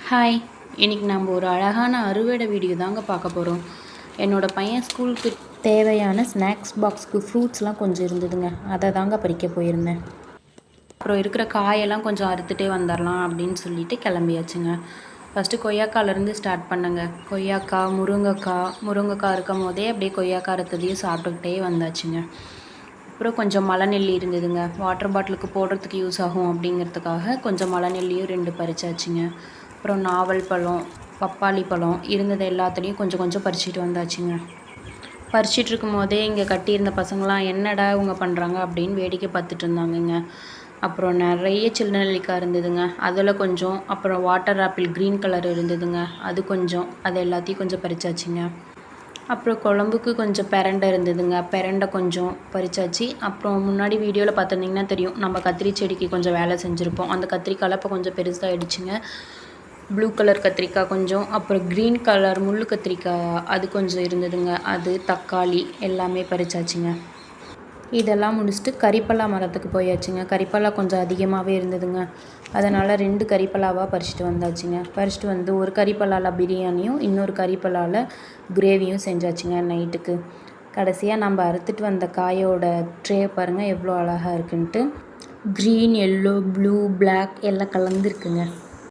Hi, இன்றைக்கி நம்ம ஒரு அழகான அறுவடை வீடியோ தாங்க பார்க்க போகிறோம். என்னோடய பையன் ஸ்கூலுக்கு தேவையான ஸ்நாக்ஸ் பாக்ஸுக்கு ஃப்ரூட்ஸ்லாம் கொஞ்சம் இருந்ததுங்க. அதை தாங்க பறிக்க போயிருந்தேன். அப்புறம் இருக்கிற காயெல்லாம் கொஞ்சம் அறுத்துட்டே வந்துடலாம் அப்படின்னு சொல்லிட்டு கிளம்பியாச்சுங்க. ஃபஸ்ட்டு கொய்யாக்காலேருந்து ஸ்டார்ட் பண்ணுங்க. கொய்யாக்காய், முருங்கைக்காய் இருக்கும் போதே அப்படியே கொய்யாக்காய் அறுத்ததையும் சாப்பிட்டுக்கிட்டே வந்தாச்சுங்க. அப்புறம் கொஞ்சம் மலைநெல்லி இருந்ததுங்க. வாட்டர் பாட்டிலுக்கு போடுறதுக்கு யூஸ் ஆகும் அப்படிங்கிறதுக்காக கொஞ்சம் மலைநெல்லியும் 2 பறிச்சாச்சுங்க. அப்புறம் நாவல் பழம், பப்பாளி பழம் இருந்தது எல்லாத்துலேயும் கொஞ்சம் கொஞ்சம் பறிச்சிட்டு வந்தாச்சுங்க. பறிச்சிட்டு இருக்கும் போதே இங்கே கட்டியிருந்த பசங்களாம் என்னடா இவங்க பண்ணுறாங்க அப்படின்னு வேடிக்கை பார்த்துட்டு இருந்தாங்கங்க. அப்புறம் நிறைய சின்ன நெல்லிக்காய் இருந்ததுங்க. அதில் கொஞ்சம், அப்புறம் வாட்டர் ஆப்பிள் க்ரீன் கலர் இருந்ததுங்க, அது கொஞ்சம், அது எல்லாத்தையும் கொஞ்சம் பறிச்சாச்சுங்க. அப்புறம் குழம்புக்கு கொஞ்சம் பிரண்டை இருந்ததுங்க, பிரண்டை கொஞ்சம் பறிச்சாச்சு. அப்புறம் முன்னாடி வீடியோவில் பார்த்துருந்திங்கன்னா தெரியும், நம்ம கத்திரி செடிக்கு கொஞ்சம் வேலை செஞ்சுருப்போம். அந்த கத்திரிக்காய் இப்போ கொஞ்சம் பெருசாகிடுச்சுங்க. ப்ளூ கலர் கத்திரிக்காய் கொஞ்சம், அப்புறம் க்ரீன் கலர் முள் கத்திரிக்காய் அது கொஞ்சம் இருந்ததுங்க. அது, தக்காளி எல்லாமே பறிச்சாச்சுங்க. இதெல்லாம் முடிச்சுட்டு கறிப்பலா மரத்துக்கு போயாச்சுங்க. கறிப்பலா கொஞ்சம் அதிகமாகவே இருந்ததுங்க. அதனால் 2 கறிப்பலாவாக பறிச்சிட்டு வந்தாச்சுங்க. பறிச்சிட்டு வந்து ஒரு கறிப்பலாவில் பிரியாணியும் இன்னொரு கறிப்பலாவில் கிரேவியும் செஞ்சாச்சுங்க நைட்டுக்கு. கடைசியாக நம்ம அறுத்துட்டு வந்த காயோட ட்ரே பாருங்கள் எவ்வளோ அழகாக இருக்குன்ட்டு. க்ரீன், எல்லோ, ப்ளூ, பிளாக் எல்லாம் கலந்துருக்குங்க.